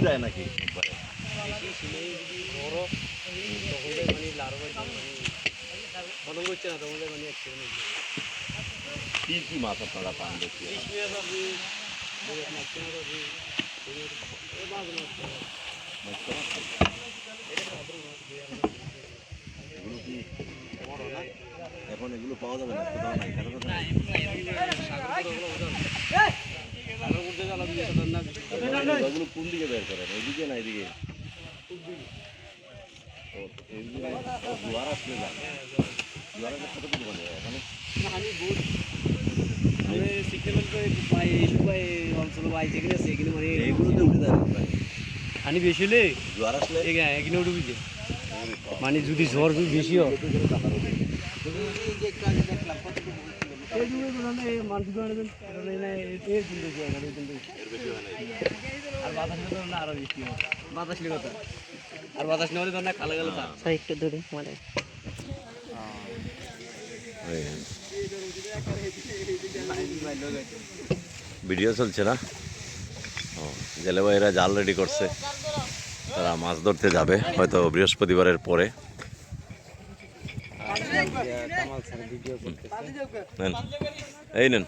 যায় নাকি একবারে? কি কি মাছ আপনারা পান দেখি? এগুলো কি এখন এগুলো পাওয়া যাবে না? কোথাও নাই, কারো কাছে নাই। এগুলো কোন দিকে বের করেন? ওইদিকে না এদিকে? জোয়ার আসলে যান, জোয়ার আসলে কতটুকু মানে এখানে এইগুলোতে উঠে যায় পানি বেশি হলে জোয়ার আসলে এখানে উঠবি যে মানে যদি ঝড় বেশি হয় আর বাতাস নেওয়ালে ধর না খালা গেল একটু দূরে মানে ভিডিও চলছে না? ও, জেলে ভাইরা জাল রেডি করছে, তারা মাছ ধরতে যাবে হয়তো বৃহস্পতিবারের পরে। নেন, এই নেন।